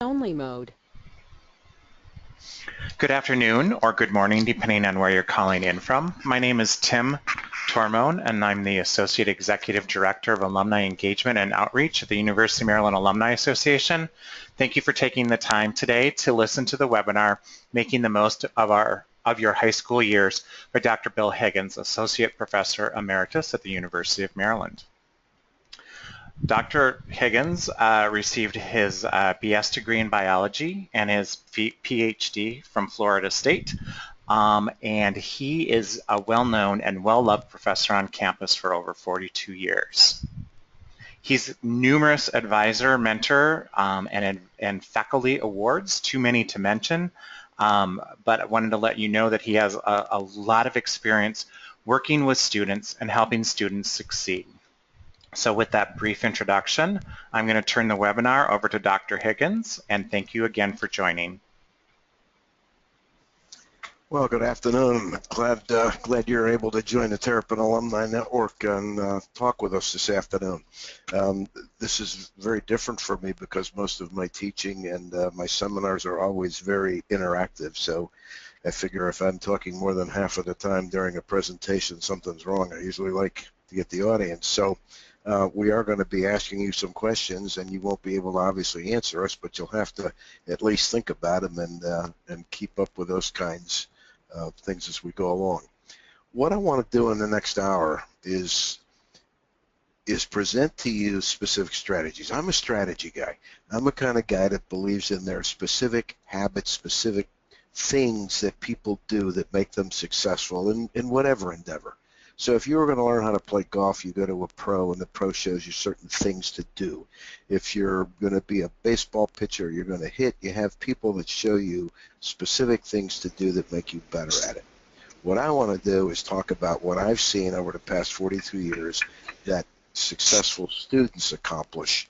only mode. Good afternoon or good morning, depending on where you're calling in from. My name is Tim Tormone, and I'm the Associate Executive Director of Alumni Engagement and Outreach at the University of Maryland Alumni Association. Thank you for taking the time today to listen to the webinar, Making the Most of Your High School Years by Dr. Bill Higgins, Associate Professor Emeritus at the University of Maryland. Dr. Higgins received his BS degree in biology and his PhD from Florida State. And he is a well-known and well-loved professor on campus for over 42 years. He's numerous advisor, mentor, and faculty awards, too many to mention, but I wanted to let you know that he has a lot of experience working with students and helping students succeed. So with that brief introduction, I'm going to turn the webinar over to Dr. Higgins, and thank you again for joining. Well, good afternoon. Glad you're able to join the Terrapin Alumni Network and talk with us this afternoon. This is very different for me because most of my teaching and my seminars are always very interactive. So I figure if I'm talking more than half of the time during a presentation, something's wrong. I usually like to get the audience. So we are going to be asking you some questions, and you won't be able to obviously answer us, but you'll have to at least think about them and keep up with those kinds of things as we go along. What I want to do in the next hour is present to you specific strategies. I'm a strategy guy. I'm a kind of guy that believes in their specific habits, specific things that people do that make them successful in whatever endeavor. So if you were going to learn how to play golf, you go to a pro, and the pro shows you certain things to do. If you're going to be a baseball pitcher, you're going to hit, you have people that show you specific things to do that make you better at it. What I want to do is talk about what I've seen over the past 42 years that successful students accomplish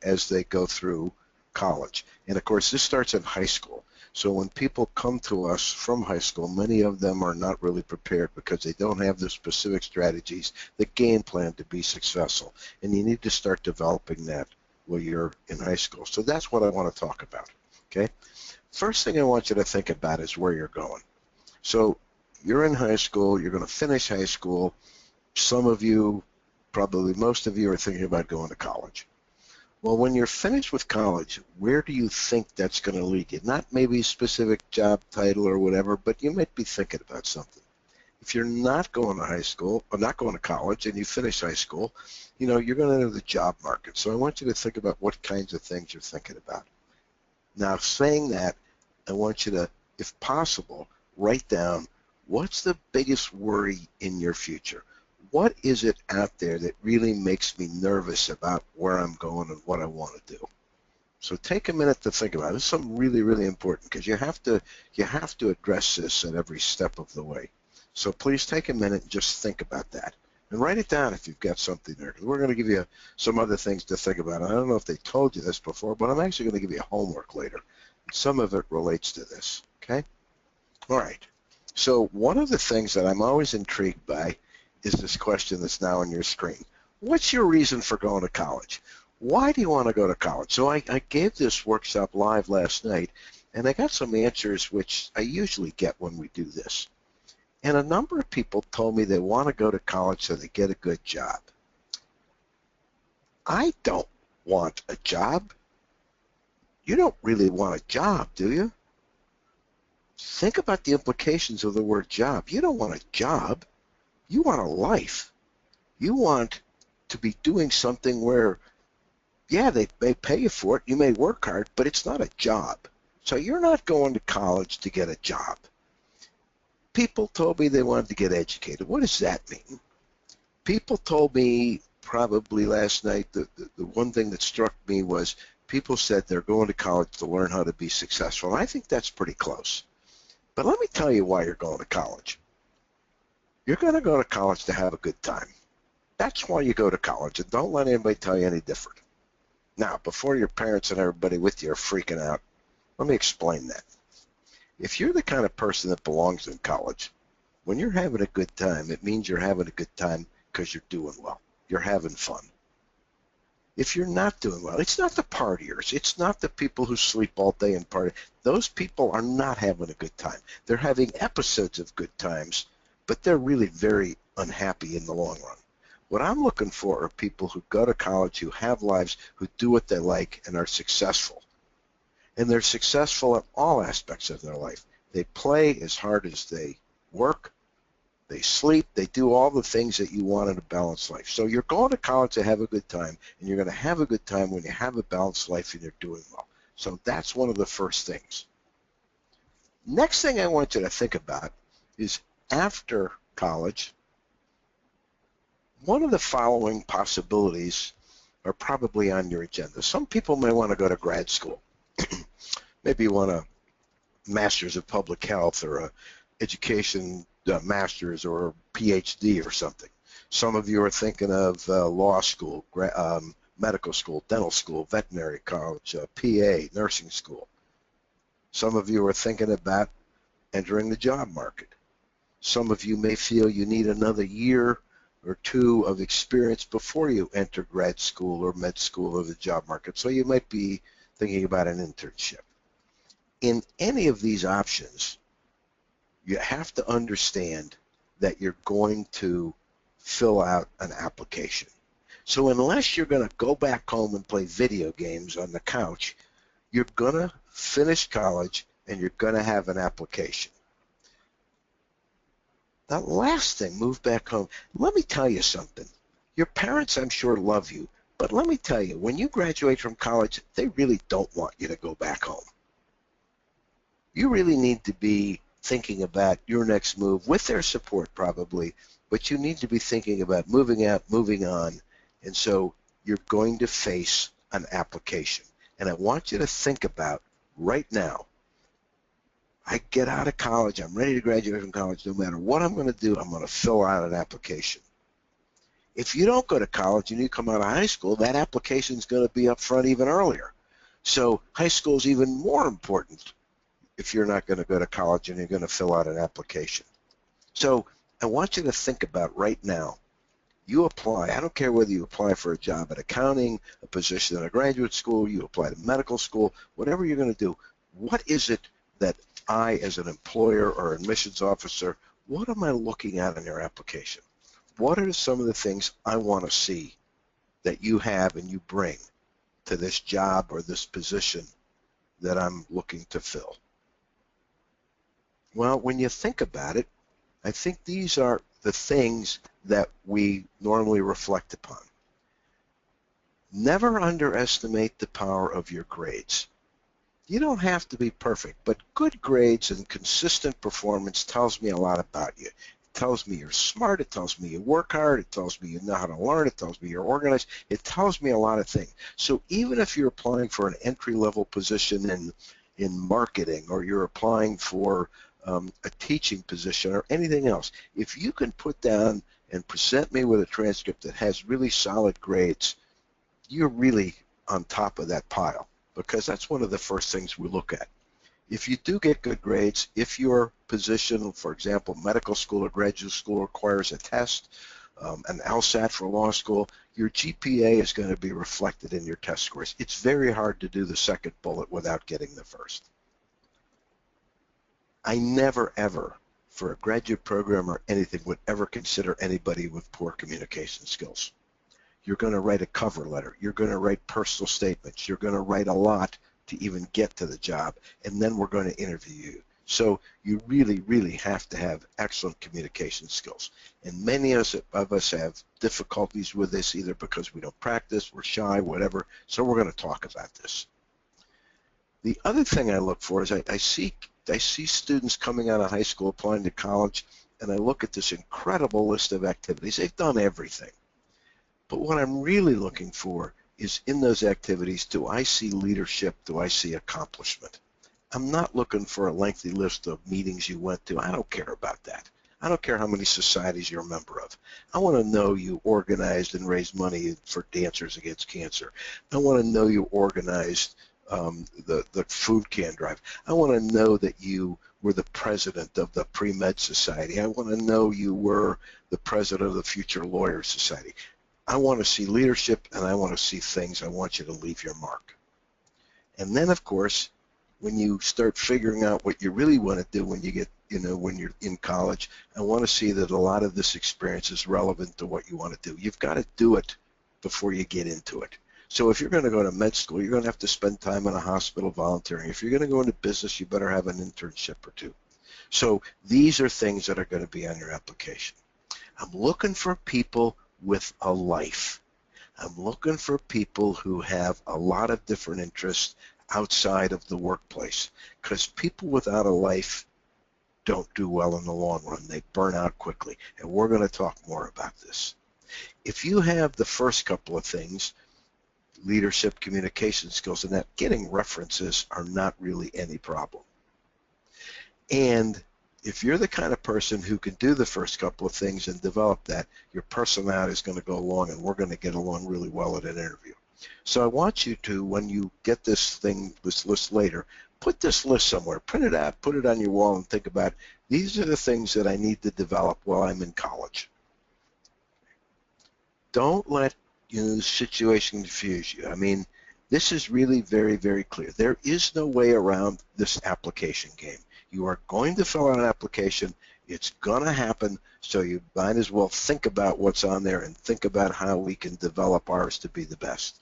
as they go through college. And of course, this starts in high school. So when people come to us from high school, many of them are not really prepared because they don't have the specific strategies, the game plan to be successful. And you need to start developing that while you're in high school. So that's what I want to talk about, okay? First thing I want you to think about is where you're going. So you're in high school, you're going to finish high school. Some of you, probably most of you, are thinking about going to college. Well, when you're finished with college, where do you think that's going to lead you? Not maybe a specific job title or whatever, but you might be thinking about something. If you're not going to high school or not going to college and you finish high school, you know, you're going to enter the job market. So I want you to think about what kinds of things you're thinking about. Now, saying that, I want you to, if possible, write down what's the biggest worry in your future. What is it out there that really makes me nervous about where I'm going and what I want to do? So take a minute to think about it. This is something really, really important because you have to address this at every step of the way. So please take a minute and just think about that. And write it down if you've got something there. Because we're going to give you some other things to think about. I don't know if they told you this before, but I'm actually going to give you homework later. Some of it relates to this, okay? All right. So one of the things that I'm always intrigued by is this question that's now on your screen. What's your reason for going to college? Why do you want to go to college? So I gave this workshop live last night, and I got some answers which I usually get when we do this. And a number of people told me they want to go to college so they get a good job. I don't want a job. You don't really want a job, do you? Think about the implications of the word job. You don't want a job. You want a life. You want to be doing something where, yeah, they may pay you for it, you may work hard, but it's not a job. So you're not going to college to get a job. People told me they wanted to get educated. What does that mean? People told me probably last night, the one thing that struck me was people said they're going to college to learn how to be successful. And I think that's pretty close. But let me tell you why you're going to college. You're going to go to college to have a good time. That's why you go to college, and don't let anybody tell you any different. Now, before your parents and everybody with you are freaking out, let me explain that. If you're the kind of person that belongs in college, when you're having a good time, it means you're having a good time because you're doing well. You're having fun. If you're not doing well, it's not the partiers. It's not the people who sleep all day and party. Those people are not having a good time. They're having episodes of good times, but they're really very unhappy in the long run. What I'm looking for are people who go to college, who have lives, who do what they like, and are successful. And they're successful in all aspects of their life. They play as hard as they work. They sleep, they do all the things that you want in a balanced life. So you're going to college to have a good time, and you're going to have a good time when you have a balanced life and you're doing well. So that's one of the first things. Next thing I want you to think about is after college, one of the following possibilities are probably on your agenda. Some people may want to go to grad school. Maybe you want a master's of public health or a education master's or PhD or something. Some of you are thinking of law school, medical school, dental school, veterinary college, PA, nursing school. Some of you are thinking about entering the job market. Some of you may feel you need another year or two of experience before you enter grad school or med school or the job market. So you might be thinking about an internship. In any of these options, you have to understand that you're going to fill out an application. So unless you're going to go back home and play video games on the couch, you're going to finish college and you're going to have an application. The last thing, move back home. Let me tell you something. Your parents, I'm sure, love you, but let me tell you, when you graduate from college, they really don't want you to go back home. You really need to be thinking about your next move with their support probably, but you need to be thinking about moving out, moving on, and so you're going to face an application. And I want you to think about right now, I get out of college, I'm ready to graduate from college, no matter what I'm going to do, I'm going to fill out an application. If you don't go to college and you come out of high school, that application is going to be up front even earlier. So high school is even more important if you're not going to go to college and you're going to fill out an application. So I want you to think about right now, you apply, I don't care whether you apply for a job at accounting, a position in a graduate school, you apply to medical school, whatever you're going to do, what is it that I, as an employer or admissions officer, what am I looking at in your application? What are some of the things I want to see that you have and you bring to this job or this position that I'm looking to fill? Well, when you think about it, I think these are the things that we normally reflect upon. Never underestimate the power of your grades. You don't have to be perfect, but good grades and consistent performance tells me a lot about you. It tells me you're smart. It tells me you work hard. It tells me you know how to learn. It tells me you're organized. It tells me a lot of things. So even if you're applying for an entry-level position in marketing, or you're applying for a teaching position or anything else, if you can put down and present me with a transcript that has really solid grades, you're really on top of that pile, because that's one of the first things we look at. If you do get good grades, if your position, for example, medical school or graduate school requires a test, an LSAT for law school, your GPA is going to be reflected in your test scores. It's very hard to do the second bullet without getting the first. I never, ever, for a graduate program or anything, would ever consider anybody with poor communication skills. You're going to write a cover letter. You're going to write personal statements. You're going to write a lot to even get to the job, and then we're going to interview you. So you really, really have to have excellent communication skills. And many of us have difficulties with this, either because we don't practice, we're shy, whatever. So we're going to talk about this. The other thing I look for is I see students coming out of high school applying to college, and I look at this incredible list of activities. They've done everything. But what I'm really looking for is, in those activities, do I see leadership? Do I see accomplishment? I'm not looking for a lengthy list of meetings you went to. I don't care about that. I don't care how many societies you're a member of. I want to know you organized and raised money for Dancers Against Cancer. I want to know you organized the food can drive. I want to know that you were the president of the Pre-Med Society. I want to know you were the president of the Future Lawyers Society. I want to see leadership, and I want to see things. I want you to leave your mark. And then, of course, when you start figuring out what you really want to do when you get, when you're in college, I want to see that a lot of this experience is relevant to what you want to do. You've got to do it before you get into it. So if you're going to go to med school, you're going to have to spend time in a hospital volunteering. If you're going to go into business, you better have an internship or two. So these are things that are going to be on your application. I'm looking for people with a life. I'm looking for people who have a lot of different interests outside of the workplace, because people without a life don't do well in the long run. They burn out quickly, and we're going to talk more about this. If you have the first couple of things, leadership, communication skills, and that, getting references are not really any problem. And if you're the kind of person who can do the first couple of things and develop that, your personality is going to go along, and we're going to get along really well at an interview. So I want you to, when you get this list later, put this list somewhere, print it out, put it on your wall, and think about, these are the things that I need to develop while I'm in college. Don't let the situation confuse you. I mean, this is really very, very clear. There is no way around this application game. You are going to fill out an application. It's going to happen, so you might as well think about what's on there and think about how we can develop ours to be the best.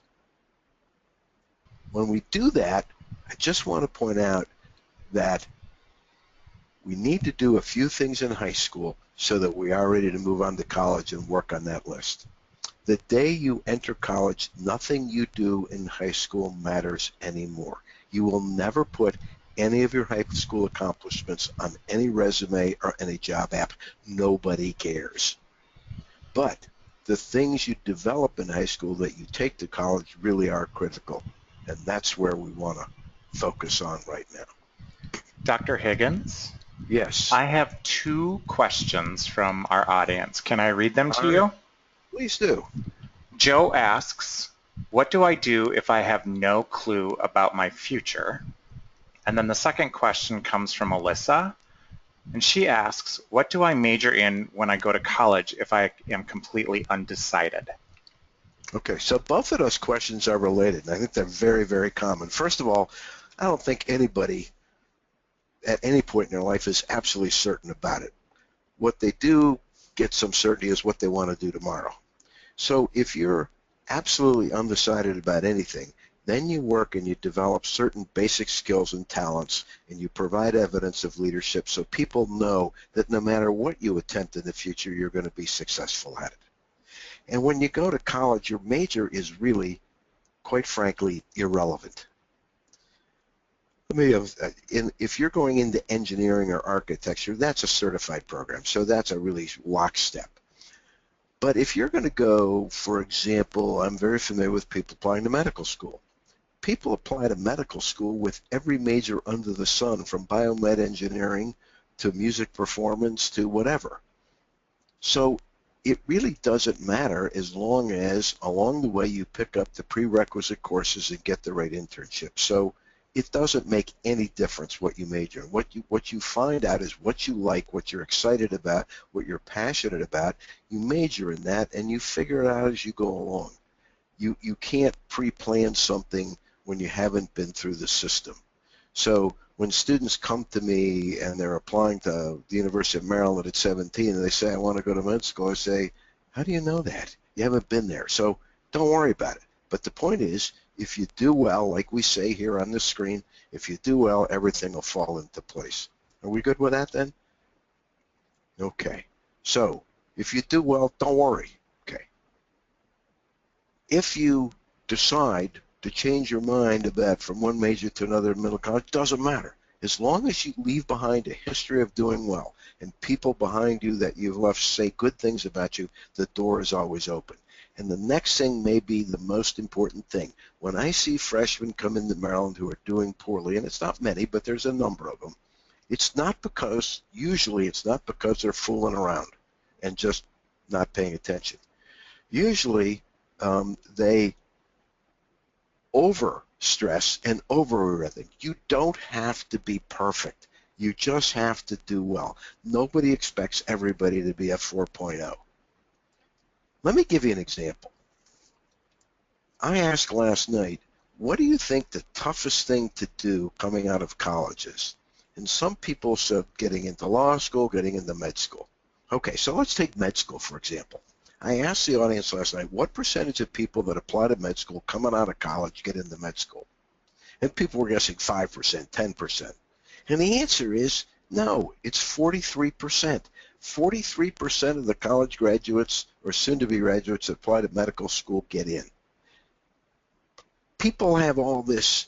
When we do that, I just want to point out that we need to do a few things in high school so that we are ready to move on to college and work on that list. The day you enter college, nothing you do in high school matters anymore. You will never put any of your high school accomplishments on any resume or any job app. Nobody cares. But the things you develop in high school that you take to college really are critical. And that's where we want to focus on right now. Dr. Higgins? Yes. I have 2 questions from our audience. Can I read them to you? Please do. Joe asks, what do I do if I have no clue about my future? And then the second question comes from Alyssa, and she asks, what do I major in when I go to college if I am completely undecided? Okay, so both of those questions are related, and I think they're very, very common. First of all, I don't think anybody at any point in their life is absolutely certain about it. What they do get some certainty is what they want to do tomorrow. So if you're absolutely undecided about anything, then you work and you develop certain basic skills and talents, and you provide evidence of leadership so people know that no matter what you attempt in the future, you're going to be successful at it. And when you go to college, your major is really, quite frankly, irrelevant. If you're going into engineering or architecture, that's a certified program, so that's a really lockstep. But if you're going to go, for example, I'm very familiar with people applying to medical school. People apply to medical school with every major under the sun, from biomed engineering to music performance to whatever. So it really doesn't matter as long as along the way you pick up the prerequisite courses and get the right internship. So it doesn't make any difference what you major in. What you find out is what you like, what you're excited about, what you're passionate about. You major in that, and you figure it out as you go along. You can't pre-plan something when you haven't been through the system. So when students come to me and they're applying to the University of Maryland at 17 and they say, I want to go to med school, I say, how do you know that? You haven't been there. So don't worry about it. But the point is, if you do well, like we say here on the screen, if you do well, everything will fall into place. Are we good with that then? Okay. So if you do well, don't worry. Okay. If you decide to change your mind about from one major to another in middle college, doesn't matter. As long as you leave behind a history of doing well and people behind you that you've left say good things about you, the door is always open. And the next thing may be the most important thing. When I see freshmen come into Maryland who are doing poorly, and it's not many, but there's a number of them, usually it's not because they're fooling around and just not paying attention. Usually they over stress and over everything. You don't have to be perfect. You just have to do well. Nobody expects everybody to be a 4.0. Let me give you an example. I asked last night, what do you think the toughest thing to do coming out of college is? And some people said getting into law school, getting into med school. Okay, so let's take med school, for example. I asked the audience last night, what percentage of people that apply to med school coming out of college get into med school? And people were guessing 5%, 10%. And the answer is no, it's 43%. 43% of the college graduates or soon-to-be graduates that apply to medical school get in. People have all this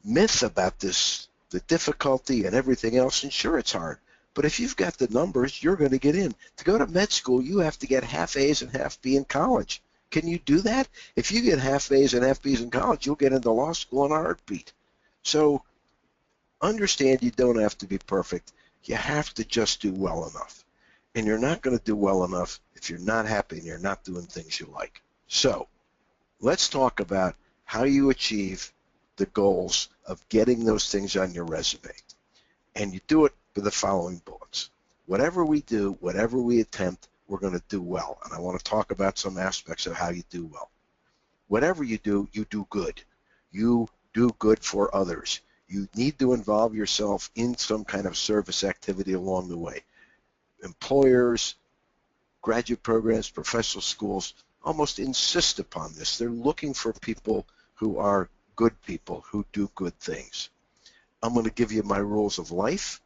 myth about this, the difficulty and everything else, and sure, it's hard. But if you've got the numbers, you're going to get in. To go to med school, you have to get half A's and half B in college. Can you do that? If you get half A's and half B's in college, you'll get into law school in a heartbeat. So understand you don't have to be perfect. You have to just do well enough. And you're not going to do well enough if you're not happy and you're not doing things you like. So let's talk about how you achieve the goals of getting those things on your resume. And you do it with the following bullets. Whatever we do, whatever we attempt, we're going to do well. And I want to talk about some aspects of how you do well. Whatever you do good. You do good for others. You need to involve yourself in some kind of service activity along the way. Employers, graduate programs, professional schools almost insist upon this. They're looking for people who are good people, who do good things. I'm going to give you my rules of life,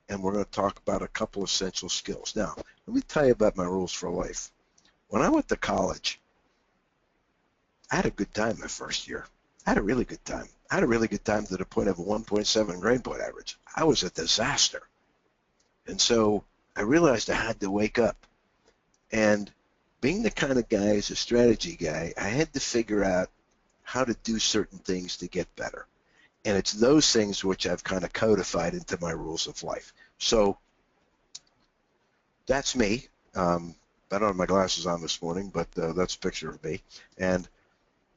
and we're going to talk about a couple essential skills. Now, let me tell you about my rules for life. When I went to college, I had a good time my first year. I had a really good time. I had a really good time to the point of a 1.7 grade point average. I was a disaster. And so I realized I had to wake up. And being the kind of guy as a strategy guy, I had to figure out how to do certain things to get better. And it's those things which I've kind of codified into my rules of life. So that's me. I don't have my glasses on this morning, but that's a picture of me. And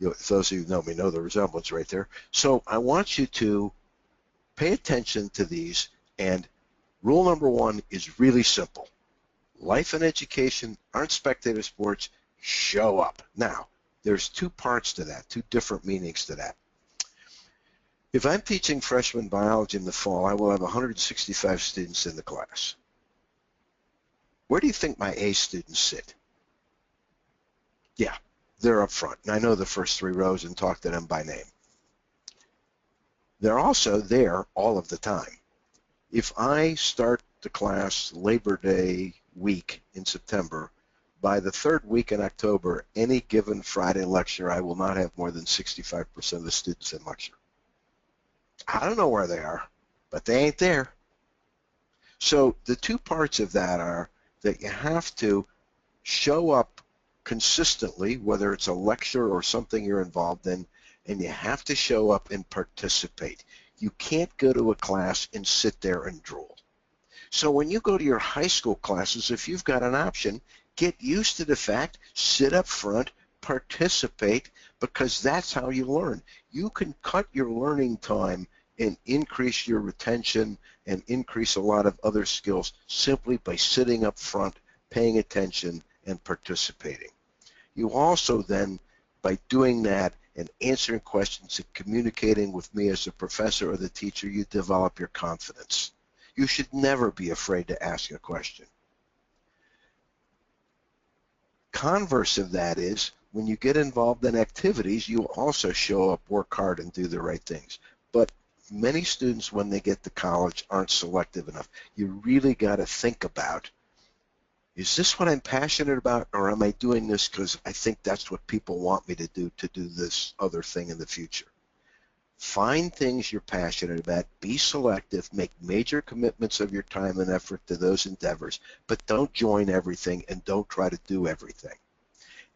those of you who know me know the resemblance right there. So I want you to pay attention to these. And rule number one is really simple. Life and education aren't spectator sports. Show up. Now, there's two parts to that, two different meanings to that. If I'm teaching freshman biology in the fall, I will have 165 students in the class. Where do you think my A students sit? Yeah, they're up front. And I know the first three rows and talk to them by name. They're also there all of the time. If I start the class Labor Day week in September, by the third week in October, any given Friday lecture, I will not have more than 65% of the students in lecture. I don't know where they are, but they ain't there. So the two parts of that are that you have to show up consistently, whether it's a lecture or something you're involved in, and you have to show up and participate. You can't go to a class and sit there and drool. So when you go to your high school classes, if you've got an option, get used to the fact, sit up front, participate, because that's how you learn. You can cut your learning time and increase your retention and increase a lot of other skills simply by sitting up front, paying attention, and participating. You also then, by doing that and answering questions and communicating with me as a professor or the teacher, you develop your confidence. You should never be afraid to ask a question. Converse of that is, when you get involved in activities, you also show up, work hard, and do the right things. But many students, when they get to college, aren't selective enough. You really got to think about, is this what I'm passionate about, or am I doing this because I think that's what people want me to do this other thing in the future? Find things you're passionate about, be selective, make major commitments of your time and effort to those endeavors, but don't join everything and don't try to do everything.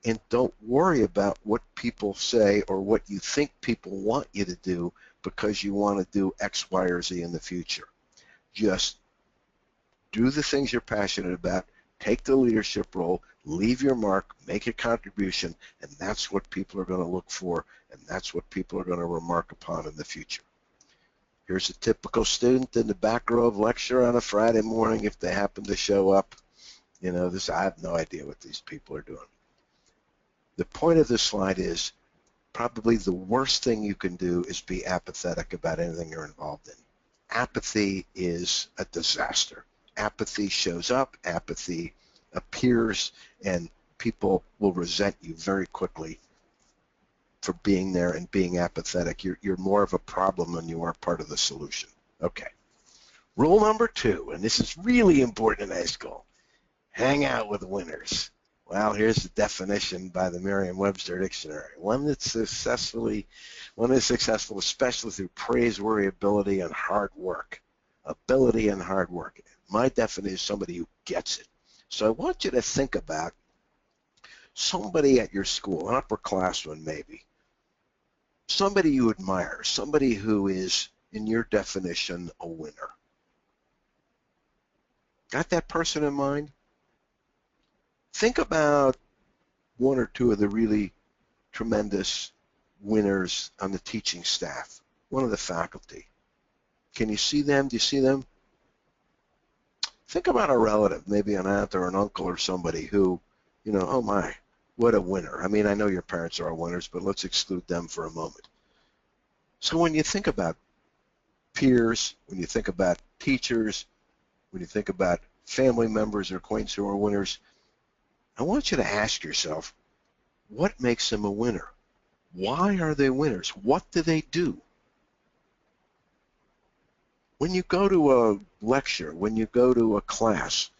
And don't worry about what people say or what you think people want you to do because you want to do X, Y, or Z in the future. Just do the things you're passionate about, take the leadership role, leave your mark, make a contribution, and that's what people are going to look for, and that's what people are going to remark upon in the future. Here's a typical student in the back row of lecture on a Friday morning if they happen to show up. I have no idea what these people are doing. The point of this slide is probably the worst thing you can do is be apathetic about anything you're involved in. Apathy is a disaster. Apathy shows up, apathy appears, and people will resent you very quickly for being there and being apathetic. You're more of a problem than you are part of the solution. Okay. Rule number 2, and this is really important in high school, hang out with winners. Well, here's the definition by the Merriam-Webster Dictionary. One that's successful, especially through praiseworthy ability and hard work. Ability and hard work. My definition is somebody who gets it. So I want you to think about somebody at your school, an upperclassman maybe, somebody you admire, somebody who is, in your definition, a winner. Got that person in mind? Think about one or two of the really tremendous winners on the teaching staff, one of the faculty. Can you see them? Do you see them? Think about a relative, maybe an aunt or an uncle or somebody who, oh my, what a winner. I mean, I know your parents are all winners, but let's exclude them for a moment. So when you think about peers, when you think about teachers, when you think about family members or acquaintances who are winners, I want you to ask yourself, what makes them a winner? Why are they winners? What do they do? When you go to a lecture, when you go to a class,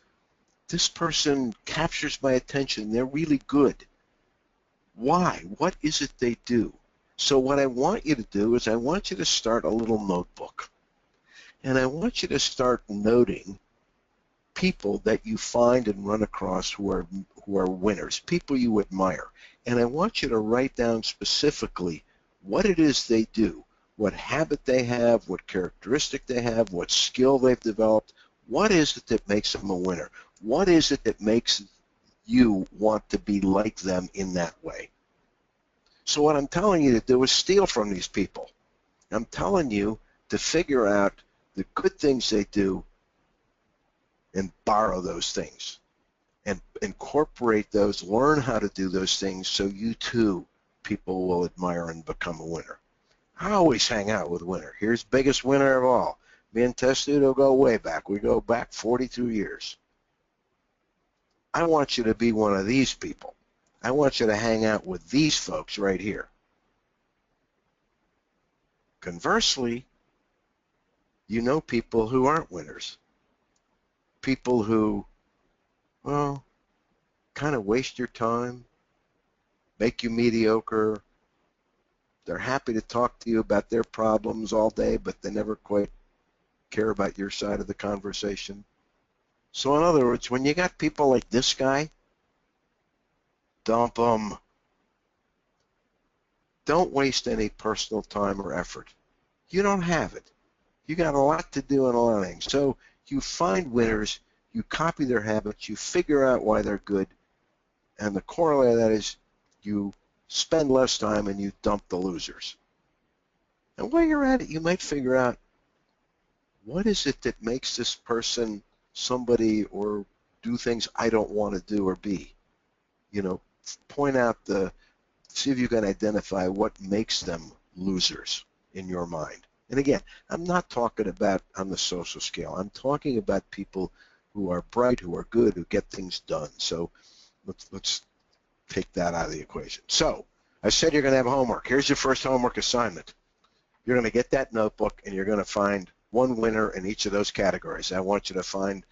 this person captures my attention. They're really good. Why? What is it they do? So what I want you to do is I want you to start a little notebook. And I want you to start noting people that you find and run across who are winners, people you admire. And I want you to write down specifically what it is they do, what habit they have, what characteristic they have, what skill they've developed. What is it that makes them a winner? What is it that makes you want to be like them in that way? So what I'm telling you to do is steal from these people. I'm telling you to figure out the good things they do and borrow those things and incorporate those, learn how to do those things so you too, people will admire and become a winner. I always hang out with winner. Here's biggest winner of all. Me and Testudo go way back. We go back 42 years. I want you to be one of these people. I want you to hang out with these folks right here. Conversely, you know people who aren't winners. People who, well, kind of waste your time, make you mediocre. They're happy to talk to you about their problems all day, but they never quite care about your side of the conversation. So in other words, when you got people like this guy, dump them. Don't waste any personal time or effort. You don't have it. You got a lot to do and a lot of things. So you find winners, you copy their habits, you figure out why they're good, and the corollary of that is you spend less time and you dump the losers. And while you're at it, you might figure out what is it that makes this person somebody or do things I don't want to do or be. Point out see if you can identify what makes them losers in your mind. And again, I'm not talking about on the social scale. I'm talking about people who are bright, who are good, who get things done. So let's take that out of the equation. So I said you're going to have homework. Here's your first homework assignment. You're going to get that notebook, and you're going to find one winner in each of those categories. I want you to find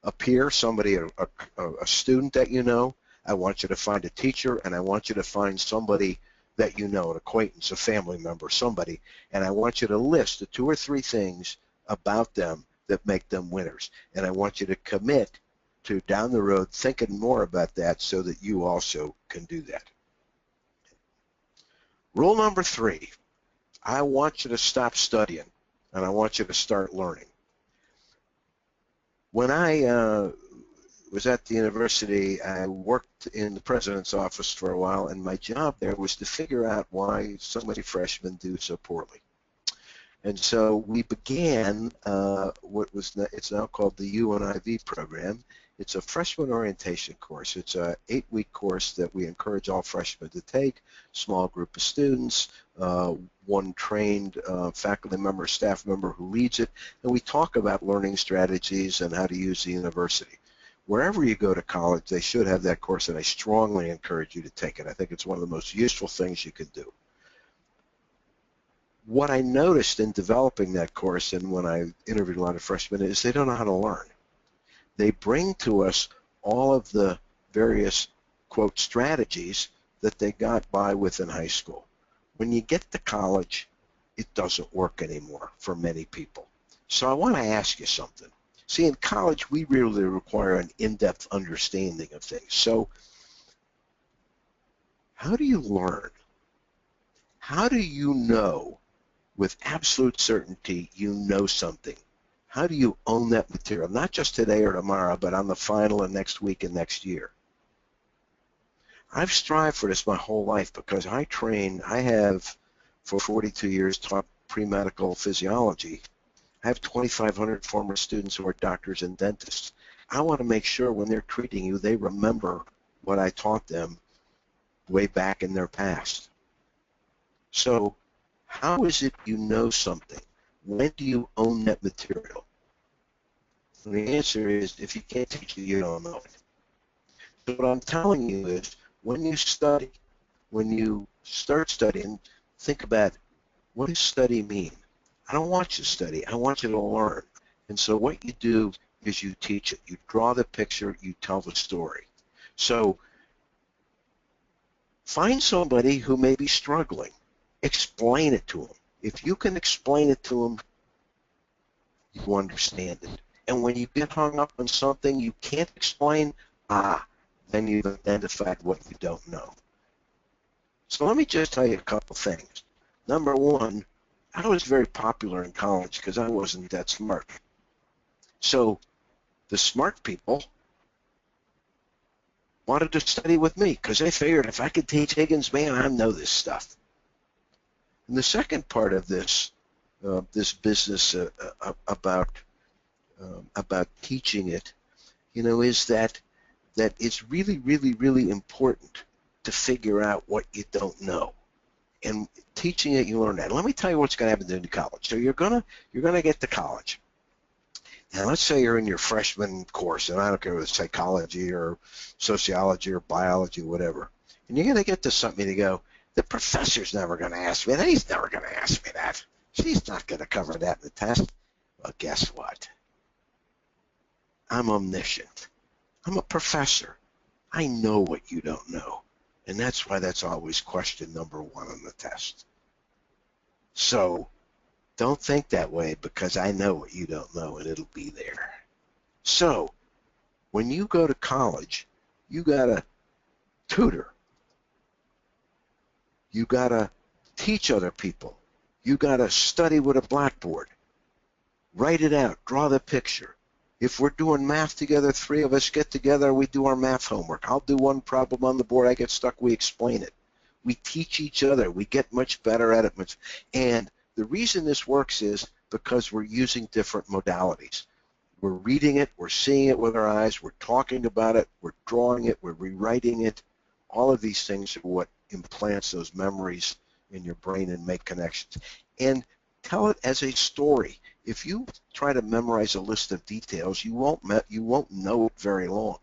a peer, somebody, a student that you know. I want you to find a teacher, and I want you to find somebody that you know, an acquaintance, a family member, somebody, and I want you to list the 2 or 3 things about them that make them winners. And I want you to commit to down the road thinking more about that so that you also can do that. Rule number 3, I want you to stop studying, and I want you to start learning. When I was at the university, I worked in the president's office for a while, and my job there was to figure out why so many freshmen do so poorly. And so we began it's now called the UNIV program. It's a freshman orientation course. It's a 8-week course that we encourage all freshmen to take, small group of students, one trained faculty member, staff member who leads it, and we talk about learning strategies and how to use the university. Wherever you go to college, they should have that course, and I strongly encourage you to take it. I think it's one of the most useful things you can do. What I noticed in developing that course and when I interviewed a lot of freshmen is they don't know how to learn. They bring to us all of the various, quote, strategies that they got by with in high school. When you get to college, it doesn't work anymore for many people. So I want to ask you something. See, in college, we really require an in-depth understanding of things. So how do you learn? How do you know with absolute certainty you know something? How do you own that material? Not just today or tomorrow, but on the final and next week and next year. I've strived for this my whole life because I have for 42 years taught pre-medical physiology. I have 2,500 former students who are doctors and dentists. I want to make sure when they're treating you, they remember what I taught them way back in their past. So how is it you know something? When do you own that material? And the answer is, if you can't teach it, you don't know it. So what I'm telling you is, when you study, when you start studying, think about, what does study mean? I don't want you to study. I want you to learn. And so what you do is you teach it. You draw the picture. You tell the story. So find somebody who may be struggling. Explain it to them. If you can explain it to them, you understand it. And when you get hung up on something you can't explain, then you've identified what you don't know. So let me just tell you a couple things. Number one, I was very popular in college because I wasn't that smart. So the smart people wanted to study with me because they figured if I could teach Higgins, man, I know this stuff. And the second part of this business about teaching it, is that it's really, really, really important to figure out what you don't know. And teaching it, you learn that. Let me tell you what's going to happen in college. So you're gonna get to college. Now let's say you're in your freshman course, and I don't care whether it's psychology or sociology or biology, whatever. And you're going to get to something to go, the professor's never going to ask me that. He's never going to ask me that. She's not going to cover that in the test. Well, guess what? I'm omniscient. I'm a professor. I know what you don't know. And that's why that's always question number one on the test. So don't think that way, because I know what you don't know and it'll be there. So when you go to college, you got to tutor. You got to teach other people. You got to study with a blackboard. Write it out. Draw the picture. If we're doing math together, 3 of us get together, we do our math homework. I'll do one problem on the board. I get stuck, we explain it. We teach each other. We get much better at it. And the reason this works is because we're using different modalities. We're reading it, we're seeing it with our eyes, we're talking about it, we're drawing it, we're rewriting it. All of these things are what implants those memories in your brain and make connections. And tell it as a story. If you try to memorize a list of details, you won't know it very long.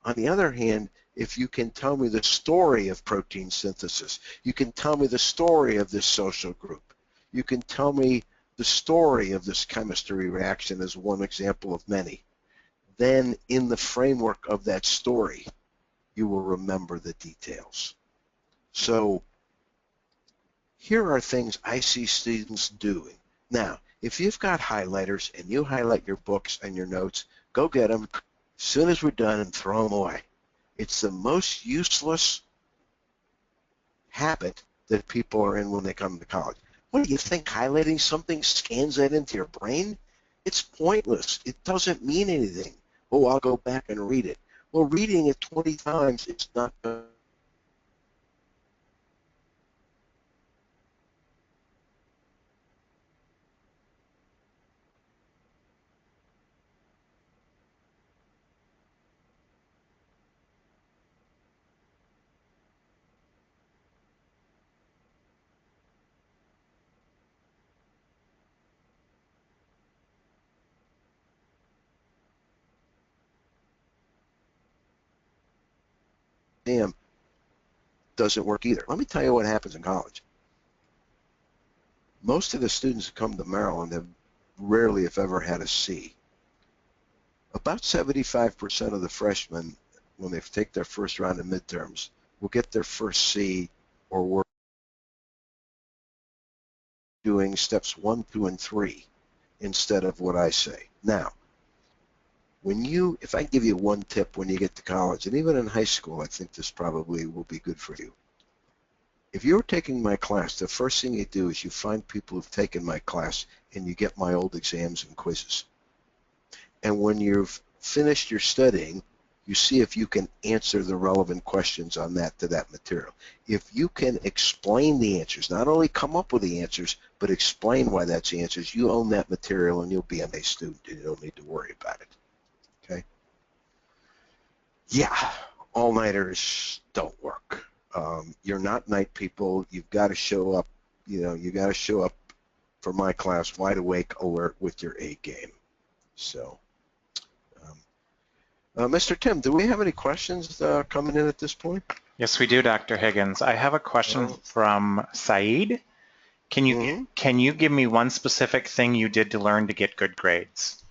On the other hand, if you can tell me the story of protein synthesis, you can tell me the story of this social group, you can tell me the story of this chemistry reaction as one example of many, then in the framework of that story, you will remember the details. So here are things I see students doing. Now, if you've got highlighters and you highlight your books and your notes, go get them as soon as we're done and throw them away. It's the most useless habit that people are in when they come to college. What do you think? Highlighting something scans that into your brain? It's pointless. It doesn't mean anything. Oh, I'll go back and read it. Well, reading it 20 times, it's not going to exam doesn't work either. Let me tell you what happens in college. Most of the students who come to Maryland have rarely, if ever, had a C. About 75% of the freshmen, when they take their first round of midterms, will get their first C or work doing steps 1, 2, and 3 instead of what I say. Now, if I give you one tip when you get to college, and even in high school, I think this probably will be good for you. If you're taking my class, the first thing you do is you find people who've taken my class and you get my old exams and quizzes. And when you've finished your studying, you see if you can answer the relevant questions on to that material. If you can explain the answers, not only come up with the answers, but explain why that's the answers, you own that material and you'll be an A student and you don't need to worry about it. Okay? Yeah, all-nighters don't work. You're not night people. You've got to show up. You got to show up for my class wide awake, alert, with your A game. So, Mr. Tim, do we have any questions coming in at this point? Yes, we do, Dr. Higgins. I have a question from Saeed. Can you give me one specific thing you did to learn to get good grades?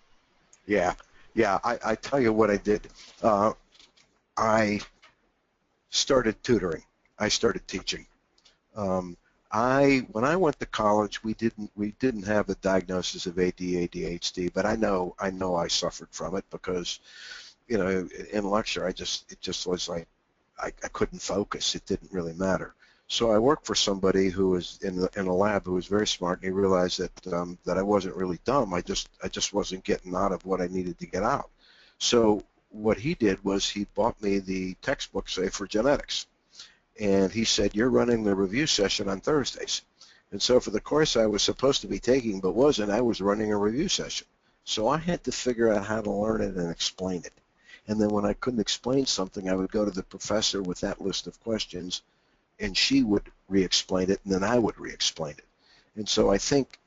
Yeah. I tell you what I did. I started tutoring. I started teaching. When I went to college, we didn't have a diagnosis of ADHD, but I know I suffered from it because, in lecture it just was like I couldn't focus. It didn't really matter. So I worked for somebody who was in a lab who was very smart, and he realized that I wasn't really dumb. I just wasn't getting out of what I needed to get out. So what he did was he bought me the textbook, say, for genetics. And he said, you're running the review session on Thursdays. And so for the course I was supposed to be taking but wasn't, I was running a review session. So I had to figure out how to learn it and explain it. And then when I couldn't explain something, I would go to the professor with that list of questions, and she would re-explain it, and then I would re-explain it. And so I think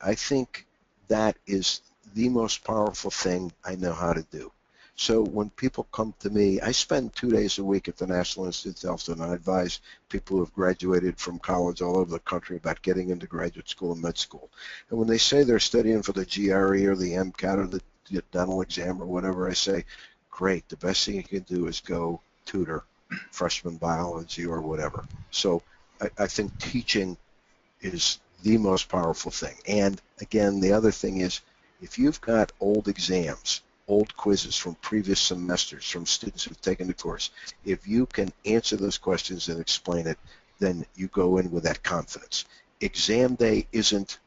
that is the most powerful thing I know how to do. So when people come to me, I spend 2 days a week at the National Institute of Health, and I advise people who have graduated from college all over the country about getting into graduate school and med school. And when they say they're studying for the GRE or the MCAT or the dental exam or whatever, I say, great, the best thing you can do is go tutor freshman biology or whatever. So I think teaching is the most powerful thing. And again, the other thing is, if you've got old exams, old quizzes from previous semesters from students who've taken the course, if you can answer those questions and explain it, then you go in with that confidence. Exam day isn't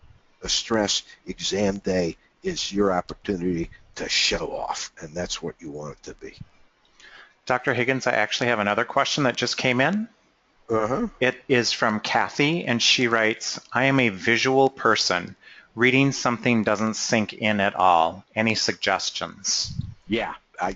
a stress. Exam day is your opportunity to show off, and that's what you want it to be. Dr. Higgins, I actually have another question that just came in. It is from Kathy, and she writes, I am a visual person. Reading something doesn't sink in at all. Any suggestions? Yeah,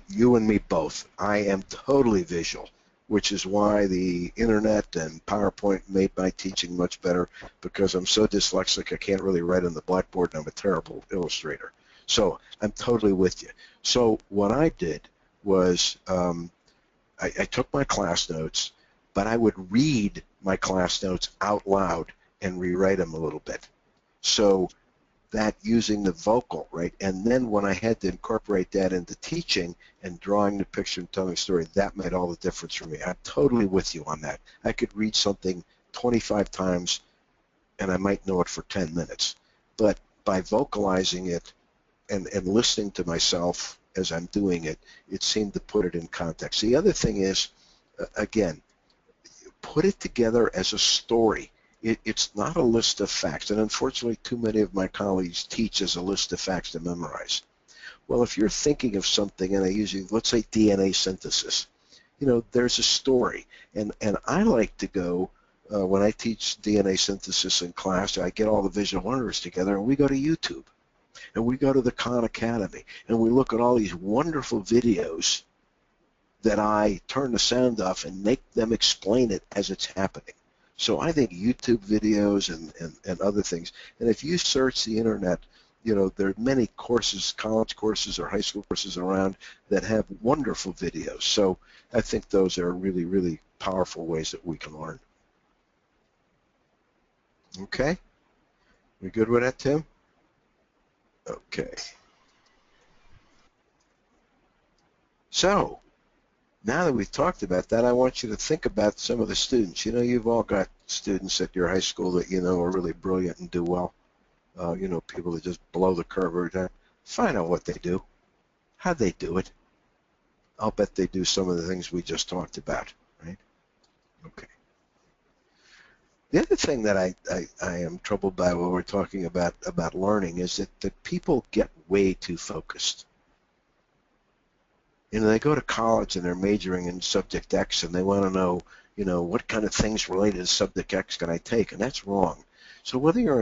you and me both. I am totally visual, which is why the internet and PowerPoint made my teaching much better, because I'm so dyslexic I can't really write on the blackboard, and I'm a terrible illustrator. So I'm totally with you. So what I did was I took my class notes, but I would read my class notes out loud and rewrite them a little bit. So that using the vocal, right? And then when I had to incorporate that into teaching and drawing the picture and telling a story, that made all the difference for me. I'm totally with you on that. I could read something 25 times and I might know it for 10 minutes. But by vocalizing it and listening to myself as I'm doing it, it seemed to put it in context. The other thing is, again, put it together as a story. It's not a list of facts, and unfortunately too many of my colleagues teach as a list of facts to memorize. Well, if you're thinking of something, and I usually, let's say DNA synthesis, there's a story, and I like to go, when I teach DNA synthesis in class, I get all the visual learners together, and we go to YouTube, and we go to the Khan Academy, and we look at all these wonderful videos that I turn the sound off and make them explain it as it's happening. So I think YouTube videos and other things, and if you search the internet, there are many courses, college courses or high school courses around that have wonderful videos. So I think those are really, really powerful ways that we can learn. Okay? We good with that, Tim? Okay. So, now that we've talked about that, I want you to think about some of the students. You know, you've all got students at your high school that you know are really brilliant and do well. You know, people that just blow the curve every time. Find out what they do, how they do it. I'll bet they do some of the things we just talked about, right? Okay. The other thing that I am troubled by when we're talking about learning is that people get way too focused. You know, they go to college and they're majoring in subject X and they want to know, you know, what kind of things related to subject X can I take? And that's wrong. So when you're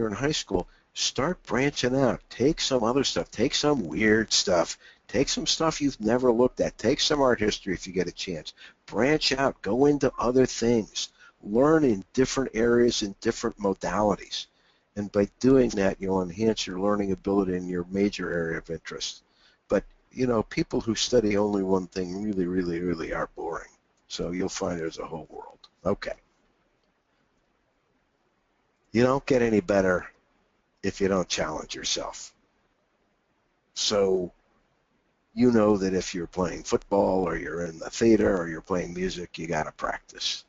in high school, start branching out. Take some other stuff. Take some weird stuff. Take some stuff you've never looked at. Take some art history if you get a chance. Branch out. Go into other things. Learn in different areas and different modalities. And by doing that, you'll enhance your learning ability in your major area of interest. But you know, people who study only one thing really, really, really are boring. So you'll find there's a whole world. Okay. You don't get any better if you don't challenge yourself. So you know that if you're playing football or you're in the theater or you're playing music, you got to practice.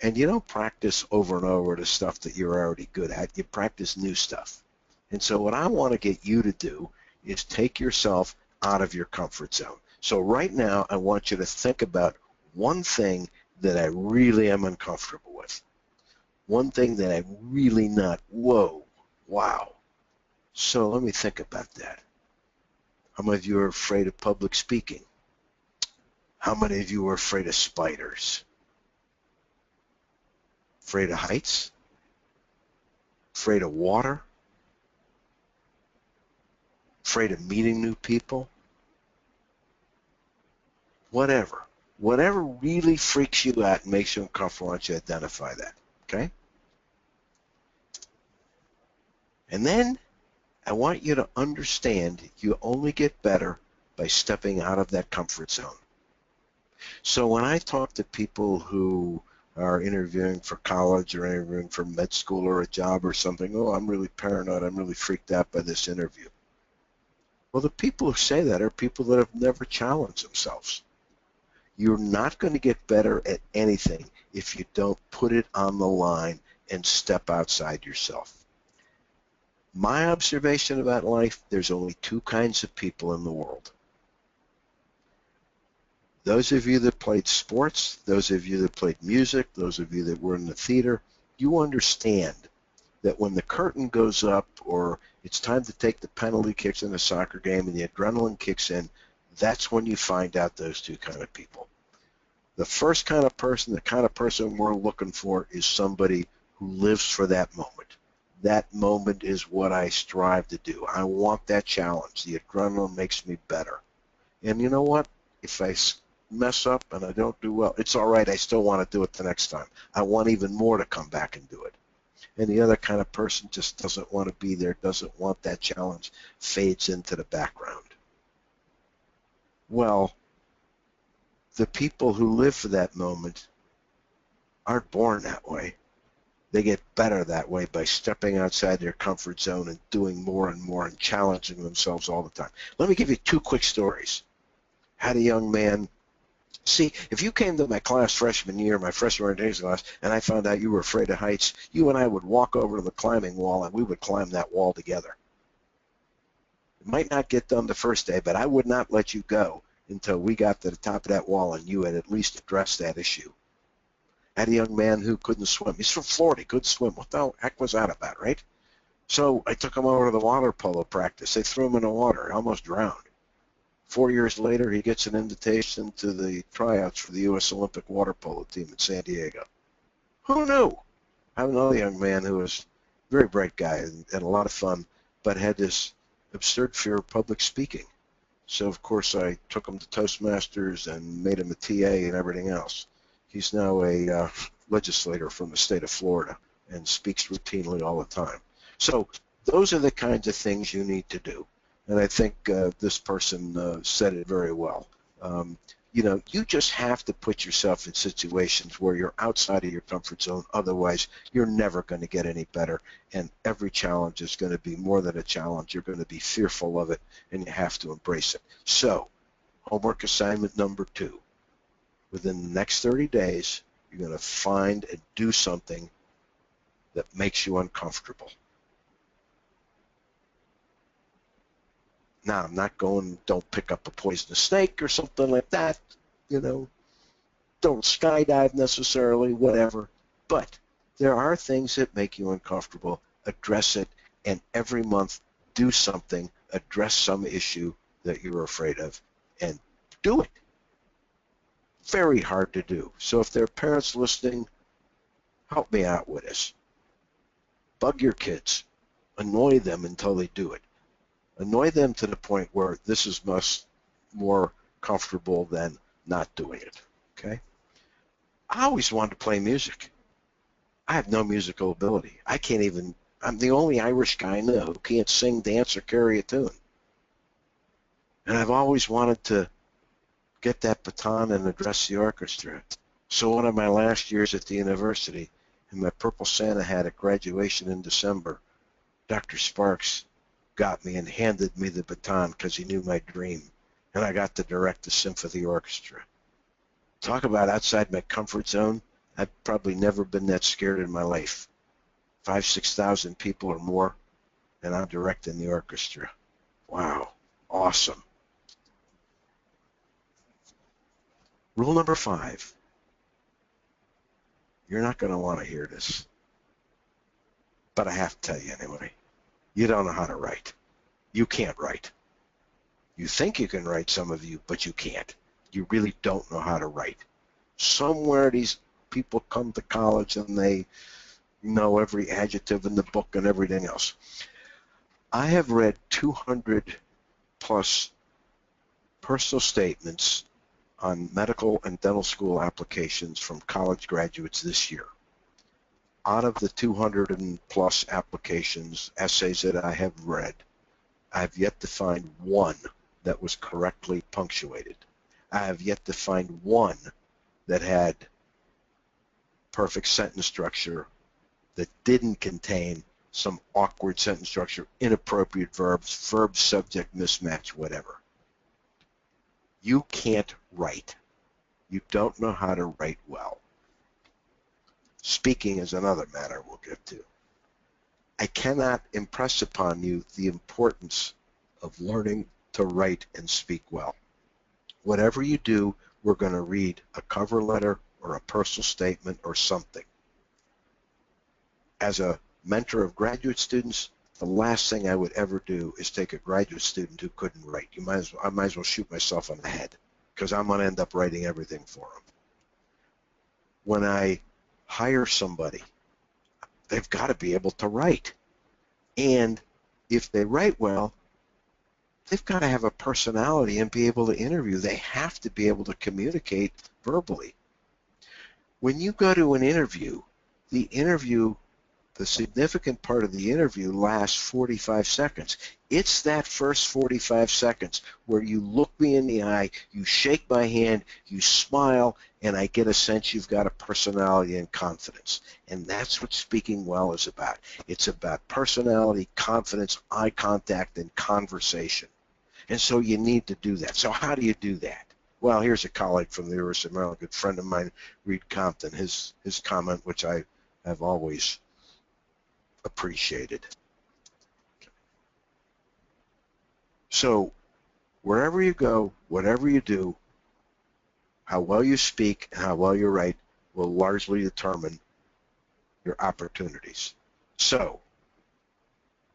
And you don't practice over and over the stuff that you're already good at. You practice new stuff. And so what I want to get you to do is take yourself out of your comfort zone. So right now, I want you to think about one thing that I really am uncomfortable with. One thing that I'm really not, whoa, wow. So let me think about that. How many of you are afraid of public speaking? How many of you are afraid of spiders? Afraid of heights? Afraid of water? Afraid of meeting new people? Whatever. Whatever really freaks you out and makes you uncomfortable, I want you to identify that, okay? And then I want you to understand you only get better by stepping out of that comfort zone. So when I talk to people who are interviewing for college or interviewing for med school or a job or something, oh, I'm really paranoid, I'm really freaked out by this interview. Well, the people who say that are people that have never challenged themselves. You're not going to get better at anything if you don't put it on the line and step outside yourself. My observation about life, there's only two kinds of people in the world. Those of you that played sports, those of you that played music, those of you that were in the theater, you understand that when the curtain goes up or it's time to take the penalty kicks in a soccer game and the adrenaline kicks in, that's when you find out those two kind of people. The first kind of person, the kind of person we're looking for is somebody who lives for that moment. That moment is what I strive to do. I want that challenge. The adrenaline makes me better. And you know what? If I mess up and I don't do well, it's all right. I still want to do it the next time. I want even more to come back and do it. And the other kind of person just doesn't want to be there, doesn't want that challenge, fades into the background. Well, the people who live for that moment aren't born that way. They get better that way by stepping outside their comfort zone and doing more and more and challenging themselves all the time. Let me give you two quick stories. Had a young man, see, if you came to my class freshman year, my freshman orientation class, and I found out you were afraid of heights, you and I would walk over to the climbing wall and we would climb that wall together. It might not get done the first day, but I would not let you go until we got to the top of that wall and you had at least addressed that issue. Had a young man who couldn't swim. He's from Florida. He couldn't swim. What the heck was that about, right? So I took him over to the water polo practice. They threw him in the water. He almost drowned. 4 years later, he gets an invitation to the tryouts for the U.S. Olympic water polo team in San Diego. Who knew? I have another young man who was a very bright guy and a lot of fun, but had this absurd fear of public speaking. So, of course, I took him to Toastmasters and made him a TA and everything else. He's now a legislator from the state of Florida and speaks routinely all the time. So those are the kinds of things you need to do. And I think this person said it very well. You just have to put yourself in situations where you're outside of your comfort zone. Otherwise, you're never going to get any better. And every challenge is going to be more than a challenge. You're going to be fearful of it, and you have to embrace it. So, homework assignment number 2. Within the next 30 days, you're going to find and do something that makes you uncomfortable. Now, I'm not going, don't pick up a poisonous snake or something like that, don't skydive necessarily, whatever. But there are things that make you uncomfortable. Address it, and every month do something, address some issue that you're afraid of, and do it. Very hard to do. So if there are parents listening, help me out with this. Bug your kids. Annoy them until they do it. Annoy them to the point where this is much more comfortable than not doing it. Okay? I always wanted to play music. I have no musical ability. I'm the only Irish guy I know who can't sing, dance, or carry a tune. And I've always wanted to get that baton and address the orchestra. So one of my last years at the university, in my purple Santa hat at graduation in December, Dr. Sparks got me and handed me the baton because he knew my dream. And I got to direct the symphony orchestra. Talk about outside my comfort zone. I've probably never been that scared in my life. 5,000, 6,000 people or more, and I'm directing the orchestra. Wow, awesome. Rule number 5. You're not going to want to hear this, but I have to tell you anyway. You don't know how to write. You can't write. You think you can write, some of you, but you can't. You really don't know how to write. Somewhere these people come to college and they know every adjective in the book and everything else. I have read 200 plus personal statements on medical and dental school applications from college graduates this year. Out of the 200 and plus applications, essays that I have read, I've yet to find one that was correctly punctuated. I have yet to find one that had perfect sentence structure that didn't contain some awkward sentence structure, inappropriate verbs, verb-subject mismatch, whatever. You can't write. You don't know how to write well. Speaking is another matter we'll get to. I cannot impress upon you the importance of learning to write and speak well. Whatever you do, we're going to read a cover letter or a personal statement or something. As a mentor of graduate students, the last thing I would ever do is take a graduate student who couldn't write. I might as well shoot myself in the head because I'm going to end up writing everything for them. When I hire somebody, they've got to be able to write. And if they write well, they've got to have a personality and be able to interview. They have to be able to communicate verbally. When you go to an interview, the significant part of the interview lasts 45 seconds. It's that first 45 seconds where you look me in the eye, you shake my hand, you smile, and I get a sense you've got a personality and confidence. And that's what speaking well is about. It's about personality, confidence, eye contact, and conversation. And so you need to do that. So how do you do that? Well, here's a colleague from the University of Maryland, a good friend of mine, Reed Compton, his comment, which I have always appreciated. So wherever you go, whatever you do, how well you speak and how well you write will largely determine your opportunities. So